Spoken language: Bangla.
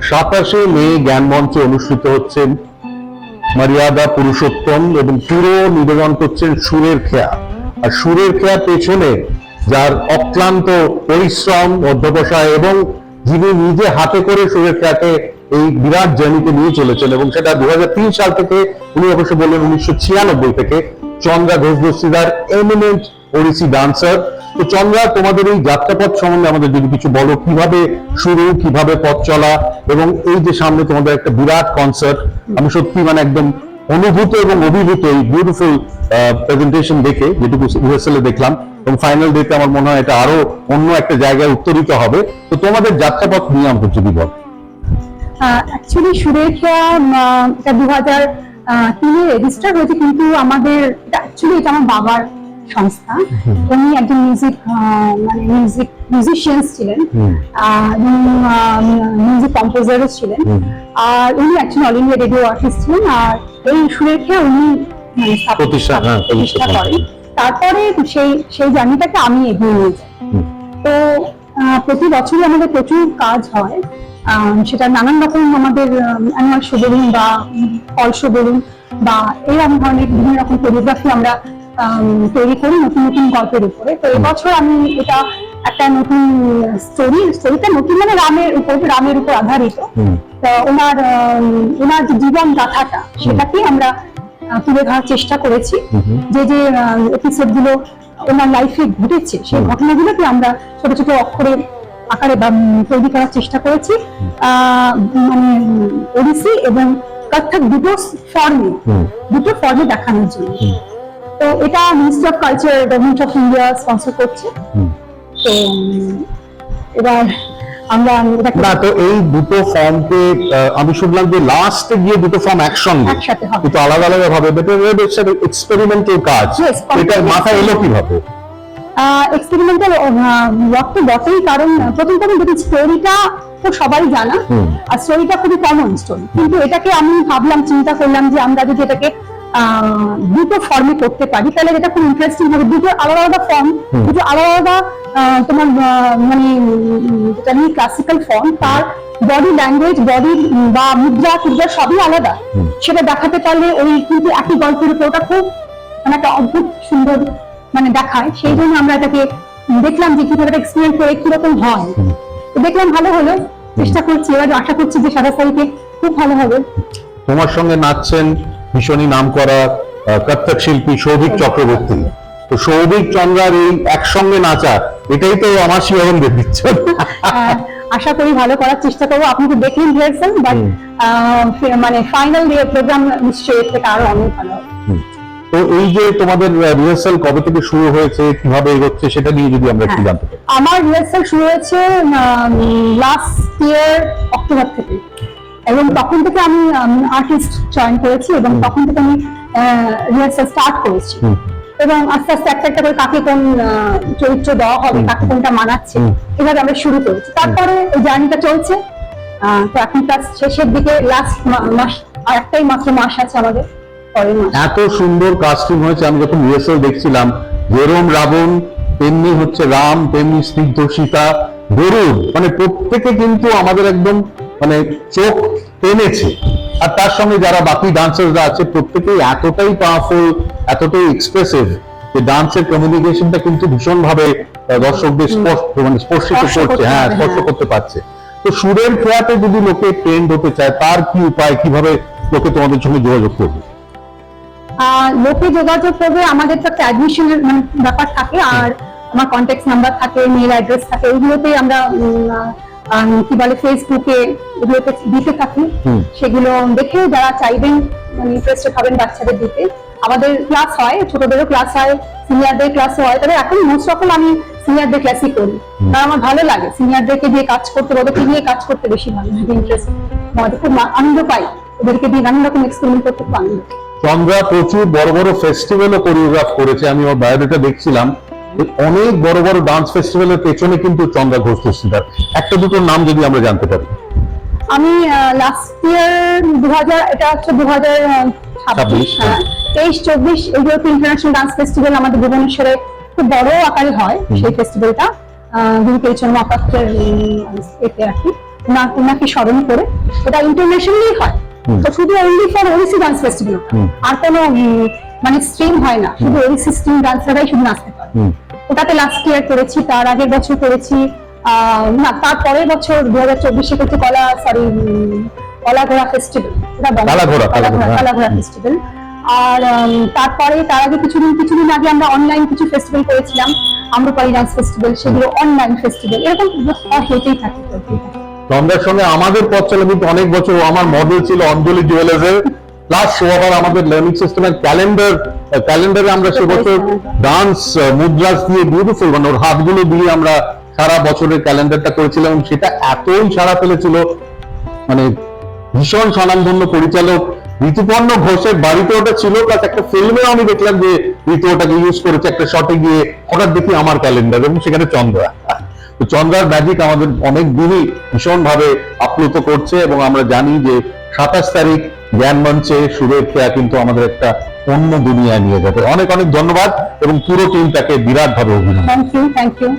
27শে মে জ্ঞান মঞ্চে অনুষ্ঠিত হচ্ছে মর্যাদা পুরুষোত্তম এবং পুরো নিবেদন করছেন সুরের খেয়া। আর সুরের খেয়া পেছনে যার অক্লান্ত পরিশ্রম, অধ্যবসায় এবং যিনি নিজে হাতে করে সুরের খেয়াকে এই বিরাট জার্নিতে নিয়ে চলেছেন, এবং সেটা 2003 সাল থেকে, উনি অবশ্য বললেন 1996 থেকে, চন্দ্রা ঘোষ দস্তিদার এমিনেন্ট ওড়িশি ডান্সার। তো চন্দ্রা, তোমাদের এই যাত্রাপথ সম্বন্ধে আমাদের যদি কিছু বলো, কিভাবে শুরু, কিভাবে পথ চলা, এবং এই যে সামনে তোমাদের একটা বিরাট কনসার্ট। আমি সত্যি মানে একদম অনুভূত এবং অভিভূত এই বিউটিফুল প্রেজেন্টেশন দেখে, যেটুকু রিহার্সাল এ দেখলাম, এবং ফাইনাল ডেতে আমার মনে হয় এটা আরো অন্য একটা জায়গায় উত্তরিত হবে। তো তোমাদের যাত্রাপথ নিয়ে আমাকে যদি বল। অ্যাকচুয়ালি সুরের খেয়া 2003-এ রেজিস্টার হয়েছে, কিন্তু আমাদের অ্যাকচুয়ালি এটা আমার বাবার সংস্থা। উনি একজন মিউজিশিয়ান ছিলেন এবং মিউজিক কম্পোজারও ছিলেন, আর উনি একজন অল ইন্ডিয়া রেডিও আর্টিস্ট ছিলেন। আর এই সুরের খেয়া উনি প্রতিষ্ঠা করেন। তারপরে সেই জার্নিটাকে আমি এগিয়ে নিয়ে যাই। তো প্রতি বছরই আমাদের প্রচুর কাজ হয়, সেটা নানান রকম আমাদের অ্যানুয়াল শো বলুন বা ফল শো বলুন বা এরকম ধরনের বিভিন্ন রকম কোরিওগ্রাফি আমরা তৈরি করি নতুন নতুন গল্পের উপরে। তো এবছর আমি এটা একটা নতুন স্টোরিটা নতুন মানে রামের উপর আধারিত। তো ওনার যে জীবন গাথাটা সেটাকেই আমরা তুলে ধরার চেষ্টা করেছি। যে যে এপিসোড গুলো ওনার লাইফে ঘটেছে সেই ঘটনাগুলোকে আমরা ছোট ছোট আকারে তৈরি করার চেষ্টা করেছি, মানে ওড়িশি এবং কত্থক দুটো ফর্মে দেখানোর জন্য। তো এটা ministry of culture, government of India sponsor করছে। তো এবার আমরা না, তো এই দুটো ফর্মকে আমি শুনলাম যে লাস্টে গিয়ে দুটো ফর্ম একসাথে হবে, কিন্তু আলাদা আলাদা ভাবে, এক্সপেরিমেন্টাল কাজ। এটা মাথায় এলো কিভাবে? এক্সপেরিমেন্টাল ওয়ার্ক তো বটেই, কারণ প্রথম দেখি স্টোরিটা তো সবাই জানা, আর স্টোরিটা খুবই কমন স্টোরি, কিন্তু এটাকে আমি চিন্তা করলাম যে আমরা যদি এটাকে দুটো ফর্মে করতে পারি তাহলে এটা খুব ইন্টারেস্টিং হবে। দুটো আলাদা আলাদা ফর্ম, দুটো আলাদা আলাদা তোমার মানে যেটা নিয়ে ক্লাসিক্যাল ফর্ম, তার বডি ল্যাঙ্গুয়েজ, বডি বা মুদ্রা সবই আলাদা। সেটা দেখাতে পারলে ওই কিন্তু একই গল্পের উপর ওটা খুব মানে একটা অদ্ভুত সুন্দর মানে দেখায়। সেই জন্য আমরা এটাকে দেখলাম যে কিভাবে এক্সপেরিমেন্ট করে কিরকম হয়। দেখলাম ভালো হলো, চেষ্টা করছি, এবার আশা করছি যে 27 তারিখে খুব ভালো হবে। তোমার সঙ্গে নাচছেন ভীষণই নাম করা কত্থক শিল্পী সৌভিক চক্রবর্তী। তো সৌভিক চন্দ্রার এই একসঙ্গে নাচা, এটাই তো আমার শিহরণ দিচ্ছে। আশা করি ভালো করার চেষ্টা করবো। আপনি তো দেখলেন রিহার্সাল, বাট মানে ফাইনাল প্রোগ্রাম নিশ্চয়ই এর থেকে আরো অনেক ভালো হবে। তো এই যে তোমাদের রিহার্সাল কবে থেকে শুরু হয়েছে, কিভাবে এগোচ্ছে, সেটা নিয়ে যদি আমরা একটু জানতে পারি। আমার রিহার্সাল শুরু হয়েছে লাস্ট ইয়ার অক্টোবর থেকে, এবং তখন থেকে আমি আর্টিস্ট জয়েন করেছি এবং তখন থেকে আমি রিহার্সাল স্টার্ট করেছি, এবং আস্তে আস্তে একটা একটা করে কাকে কোন চরিত্র দেওয়া হবে, কাকে কোনটা মানাচ্ছে, এভাবে আমরা শুরু করেছি। তারপরে এই জার্নিটা চলছে। তো এখন প্লাস শেষের দিকে, লাস্ট মাস আর একটাই মাত্র মাস আছে আমাদের। এত সুন্দর কাস্টিং হয়েছে। আমি যখন রিহার্সাল দেখছিলাম, যেরম রাবণ তেমনি হচ্ছে রাম, তেমনি স্নিগ্ধ সীতা, গরুর, মানে প্রত্যেকে কিন্তু আমাদের একদম মানে চোখ টেনেছে। আর তার সঙ্গে যারা বাকি ডান্সাররা আছে প্রত্যেকেই এতটাই পাওয়ারফুল, এতটাই এক্সপ্রেসিভ যে ডান্সের কমিউনিকেশনটা কিন্তু ভীষণ ভাবে দর্শকদের স্পর্শিত করছে, স্পর্শ করতে পারছে। তো সুরের খেয়াতে যদি লোকে ট্রেন্ড হতে চায়, তার কি উপায়, কিভাবে লোকে তোমাদের সঙ্গে যোগাযোগ করবে? লোকে যোগাযোগ করবে, আমাদের তো একটা অ্যাডমিশনের মানে ব্যাপার থাকে, আর আমার কন্ট্যাক্ট নাম্বার থাকে, মেল অ্যাড্রেস থাকে, ওইগুলোতেই আমরা কি বলে ফেসবুকে এগুলোতে দিতে থাকি। সেগুলো দেখে যারা চাইবেন মানে ইন্টারেস্টেড হবেন বাচ্চাদের দিতে। আমাদের ক্লাস হয়, ছোটদেরও ক্লাস হয়, সিনিয়রদের ক্লাসও হয়। তবে এখন মোস্ট অফ অল আমি সিনিয়রদের ক্লাসই করি, কারণ আমার ভালো লাগে সিনিয়রদেরকে দিয়ে কাজ করতে, ওদেরকে দিয়ে কাজ করতে বেশি ভালো লাগে, ইন্টারেস্ট, খুব আনন্দ পাই ওদেরকে দিয়ে নানান রকম এক্সপেরিমেন্ট করতে খুব আনন্দ। চন্দ্রা প্রচুর বড় বড় ফেস্টিভ্যালও কোরিওগ্রাফ করেছে, আমি ওর বায়োডাটা দেখছিলাম। অনেক বড় বড় ডান্স ফেস্টিভ্যালের পেছনে কিন্তু চন্দ্রা ঘোষ দস্তিদার। একটা দুটো নাম যদি আমরা জানতে পারি। আমি লাস্ট ইয়ার 23-24 এগুলোতে ইন্টারন্যাশনাল ডান্স ফেস্টিভ্যাল আমাদের ভুবনেশ্বরে খুব বড় আকারে হয়। সেই ফেস্টিভ্যালটা গুরু চৈতন্য মহাপাত্রের এতে আর কি ওনাকে স্মরণ করে। এটা ইন্টারন্যাশনালি হয়, তো শুধু only for Odissi dance festival, আর কোনো মানে স্ট্রিম হয় না, শুধু ওড়িশি স্ট্রিম ডান্সাররাই শুধু নাচতে পারে। ওটাতে লাস্ট ইয়ার করেছি, তার আগের বছর করেছি, না তার পরের বছর 2024-এ করছি কলাঘোড়া ফেস্টিভ্যাল, কলাঘোড়া ফেস্টিভ্যাল। আর তারপরে তার আগে কিছুদিন আগে আমরা অনলাইন কিছু ফেস্টিভ্যাল করেছিলাম, আম্রপালি ডান্স ফেস্টিভ্যাল, সেগুলো অনলাইন ফেস্টিভ্যাল, এরকম হতেই থাকে। চন্দ্রার সঙ্গে আমাদের পথ চলে কিন্তু অনেক বছর। আমার মডেল ছিল অঞ্জলি জুয়েলার্সের, প্লাস ও আবার আমাদের লার্নিং সিস্টেমের ক্যালেন্ডারে আমরা সে বছর ডান্স মুদ্রাস দিয়ে বিউটিফুল, মানে ওর হাতগুলো দিয়ে আমরা সারা বছরের ক্যালেন্ডারটা করেছিলাম, এবং সেটা এতই সাড়া ফেলেছিল। মানে ভীষণ স্বনামধন্য পরিচালক ঋতুপর্ণ ঘোষের বাড়িতে ওটা ছিল, প্লাস একটা ফিল্মেও আমি দেখলাম যে ঋতু ওটাকে ইউজ করেছে একটা শটে গিয়ে, হঠাৎ দেখি আমার ক্যালেন্ডার এবং সেখানে চন্দ্রা। তো চন্দ্রার ম্যাজিক আমাদের অনেক দিনই ভীষণ ভাবে আপ্লুত করছে, এবং আমরা জানি যে 27 তারিখ জ্ঞান মঞ্চে সুরের খেয়া কিন্তু আমাদের একটা অন্য দুনিয়ায় নিয়ে যাবে। অনেক অনেক ধন্যবাদ, এবং পুরো টিমটাকে বিরাট ভাবে অভিনন্দন। Thank you.